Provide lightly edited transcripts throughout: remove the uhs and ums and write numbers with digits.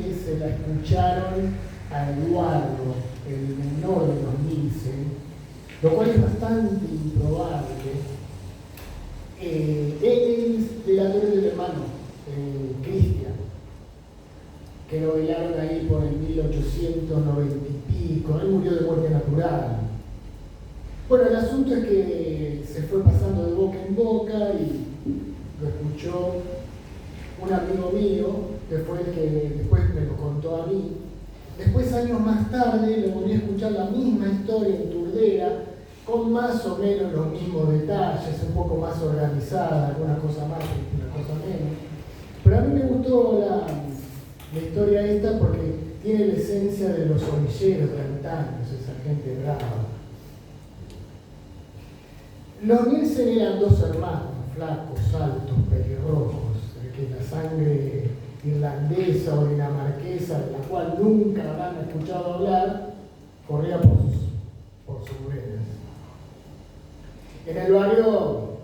que se la escucharon a Eduardo, el menor de los Nielsen, lo cual es bastante improbable. Él es delator del hermano, Cristian, que lo velaron ahí por el 1890 y pico. Él murió de muerte natural. Bueno, el asunto es que se fue pasando de boca en boca y lo escuchó un amigo mío, que fue el que después me lo contó a mí. Después, años más tarde, lo volví a escuchar la misma historia en Turdera, con más o menos los mismos detalles, un poco más organizada, alguna cosa más y una cosa menos. Pero a mí me gustó la historia esta porque tiene la esencia de los orilleros de antaño, esa gente brava. Los Nielsen eran dos hermanos, flacos, altos, pelirrojos, que la sangre irlandesa o dinamarquesa, de la cual nunca habrán escuchado hablar, corría por sus venas. En el barrio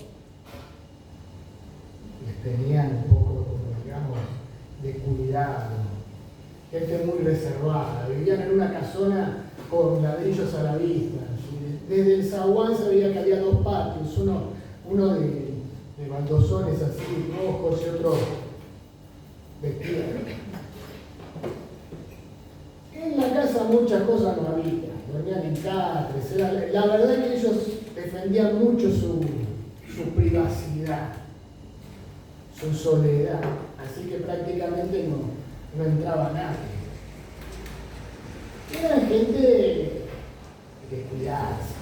les tenían un poco, digamos, de cuidado, gente muy reservada, vivían en una casona con ladrillos a la vista. Desde el zaguán se veía que había dos patios, uno de baldosones así rojos y otro de piedra. En la casa muchas cosas no había, dormían en catres. La verdad es que ellos defendían mucho su privacidad, su soledad, así que prácticamente no entraba nadie. Eran gente de cuidarse,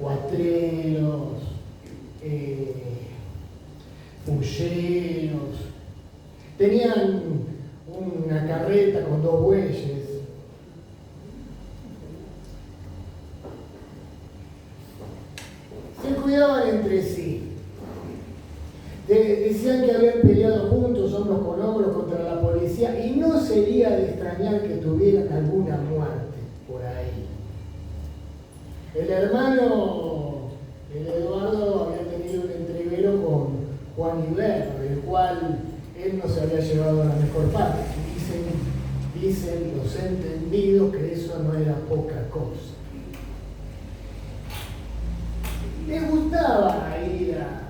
cuatreros, fulleros, tenían una carreta con 2 bueyes. Se cuidaban entre sí. Decían que habían peleado juntos, hombros con hombros, contra la policía, y no sería de extrañar que tuvieran alguna muerte por ahí. El hermano, el Eduardo, había tenido un entrevero con Juan Iberro, del cual él no se había llevado a la mejor parte. Dicen los entendidos que eso no era poca cosa. Les gustaba ir a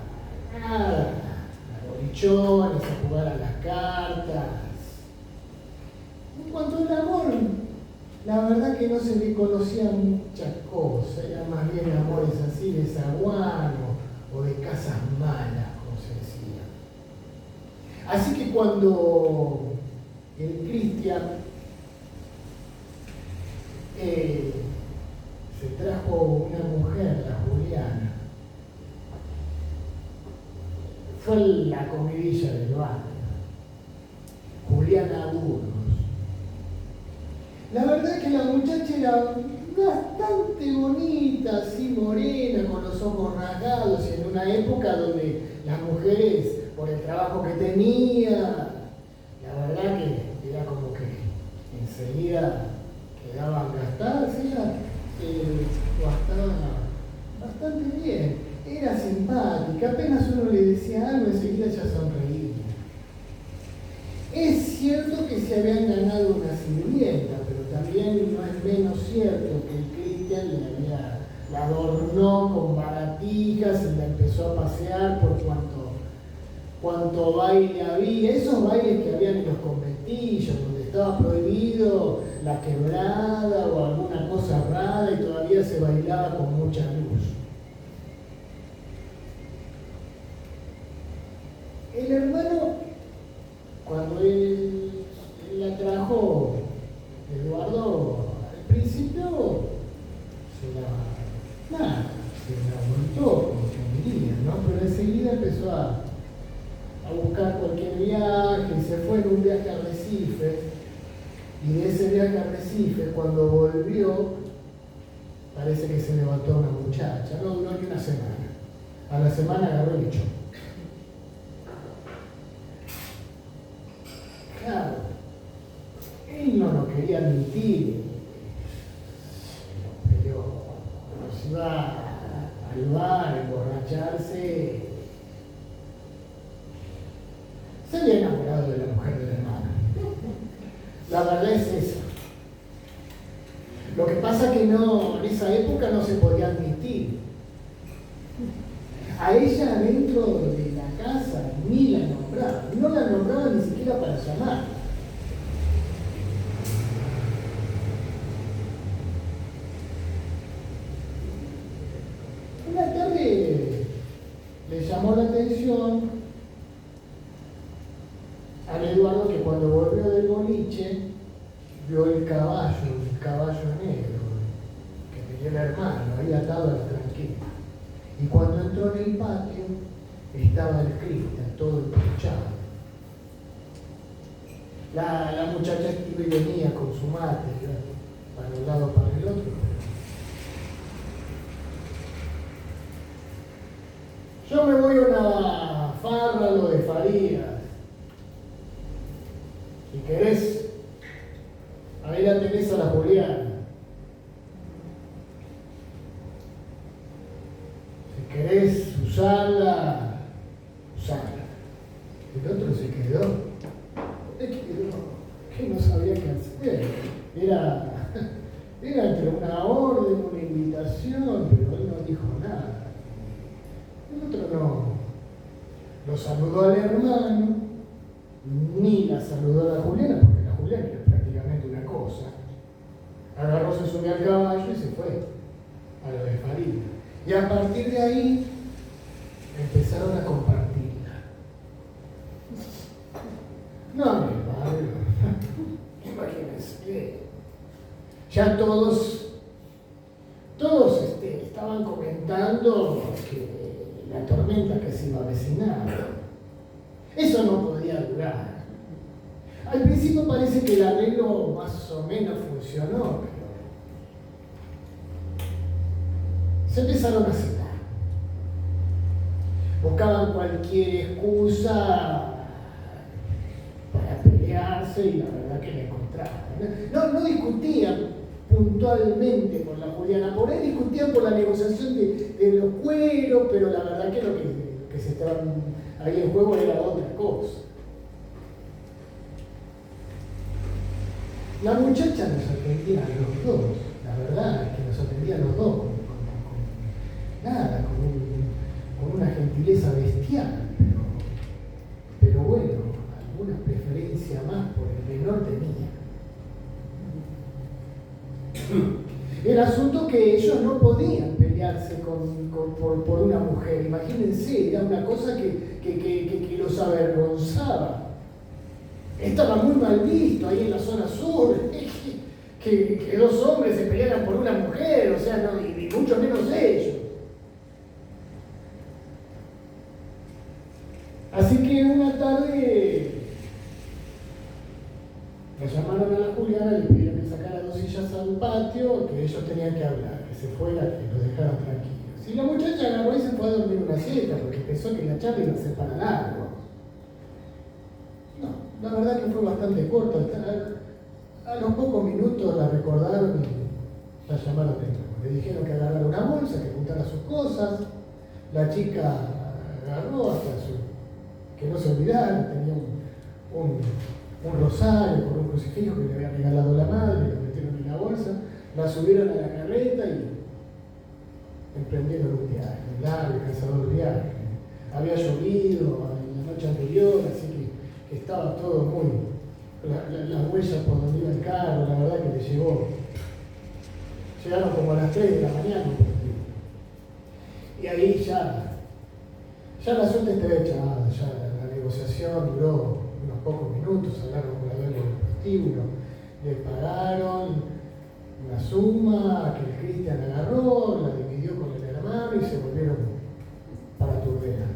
bolichones, a jugar a las cartas. En cuanto al amor, la verdad que no se le conocían muchas cosas, eran más bien amores así de zaguán o de casas malas, como se decía. Así que cuando el Cristian se trajo una mujer, la Juliana, fue la comidilla del barrio, Juliana Burgos. La verdad es que la muchacha era bastante bonita, así morena, con los ojos rasgados, y en una época donde las mujeres, por el trabajo que tenía, la verdad que era como que enseguida quedaban gastadas. Ella bastante bien, era simpática, apenas uno le decía algo, enseguida ya sonreía. Es cierto que se habían ganado una sirvienta, pero también no es menos cierto que el Cristian la adornó con baratijas y la empezó a pasear por cuanto baile había. Esos bailes que habían en los conventillos, donde estaba prohibido la quebrada o alguna cosa rara y todavía se bailaba con mucha luz. El hermano, cuando él la trajo, Eduardo, al principio se la montó, como se diría, ¿no? Pero enseguida empezó a buscar cualquier viaje, y se fue en un viaje a Recife, y de ese viaje a Recife, cuando volvió, parece que se levantó una muchacha, no duró ni una semana. A la semana agarró y echó. Claro, él no lo quería admitir, pero cuando se iba al bar a emborracharse, se había enamorado de la mujer del hermano. La verdad es esa. Lo que pasa es que no, en esa época no se podía admitir. A ella dentro de la casa ni la nombraba. No la nombraba ni siquiera para llamar. Una tarde le llamó la atención a Eduardo que cuando volvió del boliche vio el caballo negro que tenía el hermano, ahí atado a la tranquila. Y cuando entró en el patio estaba el Cristian, todo empuchado. La muchacha iba y venía con su mate, para un lado, para el otro. Yo me voy a una farra, lo de Farías. Si querés, ahí la tenés a la Juliana. Si querés usarla, usarla. El otro se quedó. Que no sabía qué hacer. Era entre una orden, una invitación, pero él no dijo nada. El otro no saludó al hermano, ni la saludó a la Juliana, porque la Juliana era prácticamente una cosa. Agarró, se subió al caballo y se fue a lo de Farina. Y a partir de ahí empezaron a compartirla. No, mi padre, imagínense. Ya todos estaban comentando que la tormenta que se iba a avecinar. Eso no podía durar. Al principio parece que el arreglo más o menos funcionó, pero se empezaron a celar. Buscaban cualquier excusa para pelearse y la verdad que la encontraban. No discutían puntualmente con la Juliana, por ahí discutían por la negociación de los cueros, pero la verdad que lo que se estaba ahí en juego era otra cosa. La muchacha nos atendía a los dos, la verdad es que nos atendía a los dos con una gentileza bestial, pero bueno, alguna preferencia más por el menor tenía. El asunto que ellos no podían pelearse por una mujer, imagínense, era una cosa que los avergonzaba. Estaba muy mal visto ahí en la zona sur, que dos hombres se pelearan por una mujer, o sea, no, y mucho menos ellos. Así que una tarde le llamaron a la Juliana, le pidieron que sacara 2 sillas al patio, que ellos tenían que hablar, que se fuera, que los dejaran tranquilos. Y la muchacha agarró y se fue a dormir una siesta, porque pensó que la charla iba a ser para largo. No, la verdad que fue bastante corta. A los pocos minutos la recordaron y la llamaron de nuevo. Le dijeron que agarrara una bolsa, que juntara sus cosas. La chica agarró hasta que no se olvidara, tenía un rosario con un crucifijo que le había regalado la madre, lo metieron en la bolsa, la subieron a la carreta y emprendieron un viaje, un largo y cansador viaje. Había llovido en la noche anterior, así que estaba todo muy... las huellas por donde iba el carro, la verdad que le llegó. Llegaron como a las 3 de la mañana. Y ahí ya la suerte estaba echada, ya la negociación duró unos pocos minutos, hablaron con la dueña del prostíbulo, le pagaron una suma que el Cristian agarró, la dividió con el hermano y se volvieron para Turdera.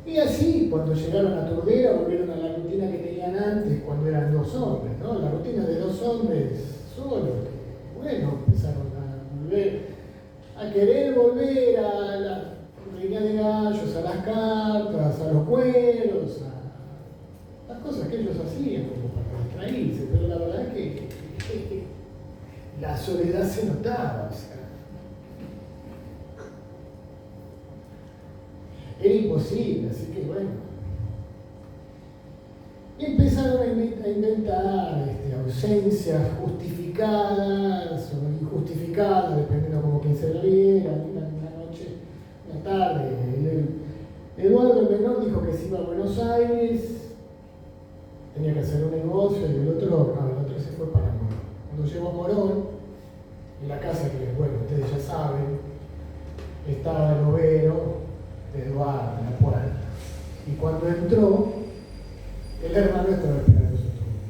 Y así, cuando llegaron a Turdera, volvieron a la rutina que tenían antes, cuando eran 2 hombres, ¿no? La rutina de 2 hombres solos, que, bueno, empezaron a querer volver a la reina de gallos, a las cartas, a los cueros, a las cosas que ellos hacían como para distraerse, pero la verdad es que la soledad se notaba, o sea, era imposible, así que bueno. Y empezaron a inventar ausencias justificadas o injustificadas, dependiendo como quien se lo viera, una noche, una tarde. Eduardo el menor dijo que se iba a Buenos Aires, tenía que hacer un negocio, y el otro se fue para Morón. Cuando llegó a Morón, en la casa que, bueno, ustedes ya saben, estaba el overo de Eduardo en la puerta. Y cuando entró, el hermano estaba esperando su turno.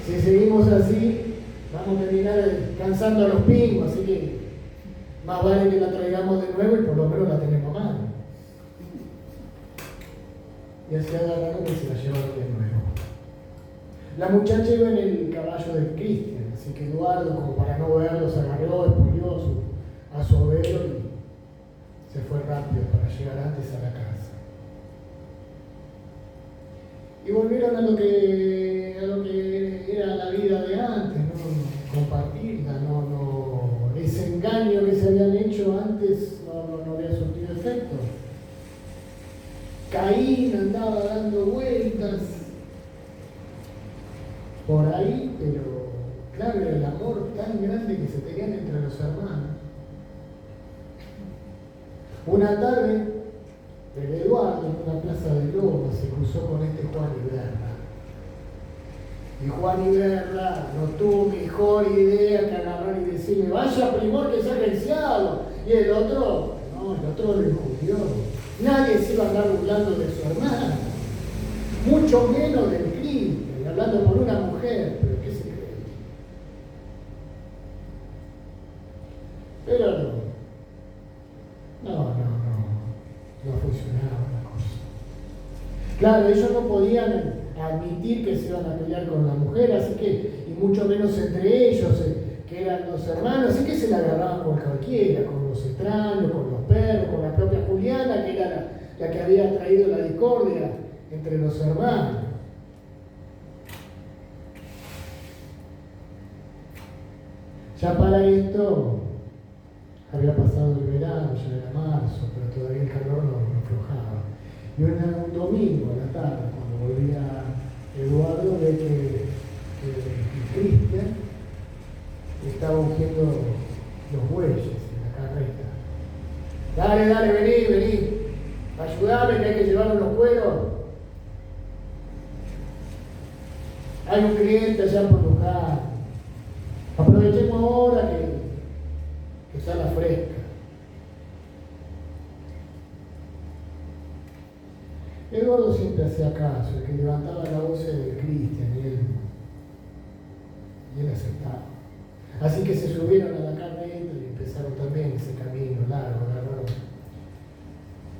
Si seguimos así, vamos a terminar cansando a los pingos, así que más vale que la traigamos de nuevo y por lo menos la tenemos a mano. Y así agarraron y se la llevaron de nuevo. La muchacha iba en el caballo de Cristian, así que Eduardo, como para no verlo, se agarró, espolió a su overo y se fue rápido para llegar antes a la casa. Y volvieron a lo que era la vida de antes, ¿no? Compartirla, ese engaño que se habían hecho antes no había surtido efecto. Caín andaba dando vueltas por ahí, pero claro, era el amor tan grande que se tenían entre los hermanos. Una tarde, el Eduardo en una plaza de Loma se cruzó con Juan Iberra. Y Juan Iberra no tuvo mejor idea que agarrar y decirle: vaya primor que sea agenciado. Y el otro lo injurió. Nadie se iba a andar burlando de su hermano, mucho menos del Cristo, y hablando por una mujer, pero ¿qué se cree? Pero no funcionaba la cosa. Claro, ellos no podían admitir que se iban a pelear con la mujer, así que, y mucho menos entre ellos, que eran los hermanos, así que se la agarraban con cualquiera, con los extraños, con los perros, con la propia Juliana, que era la que había traído la discordia entre los hermanos. Ya para esto había pasado el verano, ya era marzo, pero todavía el calor no aflojaba. Y un domingo a la tarde, cuando volvía Eduardo, ve que Cristian estaba ungiendo los bueyes en la carreta. Dale, vení. Ayúdame, que hay que llevar unos cueros. Hay un cliente allá por Luján. Aprovechemos ahora que está la fresca. Eduardo siempre hacía caso, el que levantaba la voz de Cristian y él aceptaba. Así que se subieron a la carreta y empezaron también ese camino largo, agarraron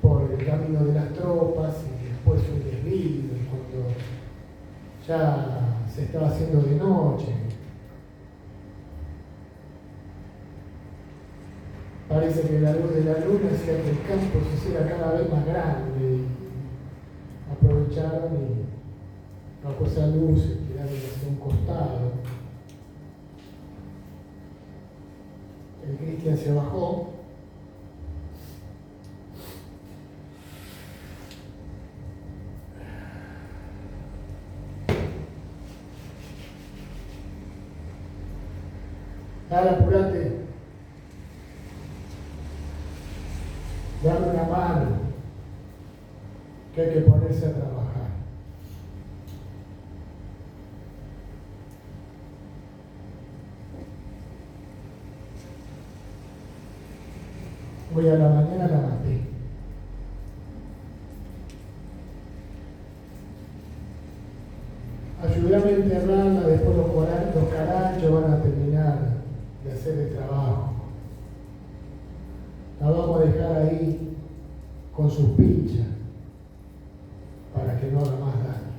por el camino de las tropas y después un desvío, y cuando ya se estaba haciendo de noche, parece que la luz de la luna hacía que el campo se hiciera cada vez más grande, y aprovecharon y bajo esa luz se tiraron hacia un costado. El Cristian se bajó. Dale, apurate. Dame una mano, que hay que ponerse a trabajar. Hoy a la mañana la maté. Ayúdame a enterrarla, después los caranchos van a terminar de hacer el trabajo. La vamos a dejar ahí con sus pinchas para que no haga más daño.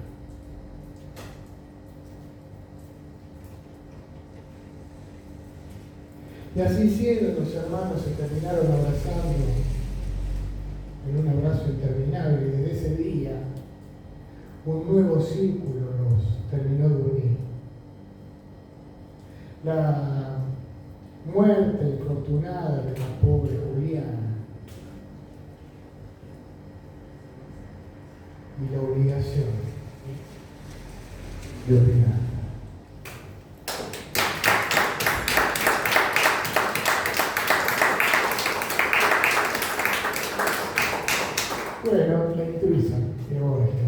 Y así hicieron, los hermanos se terminaron abrazando en un abrazo interminable, y desde ese día un nuevo círculo los terminó de unir. La muerte infortunada de la pobre Juliana obligación de opinar. Bueno, la intuición de Borges.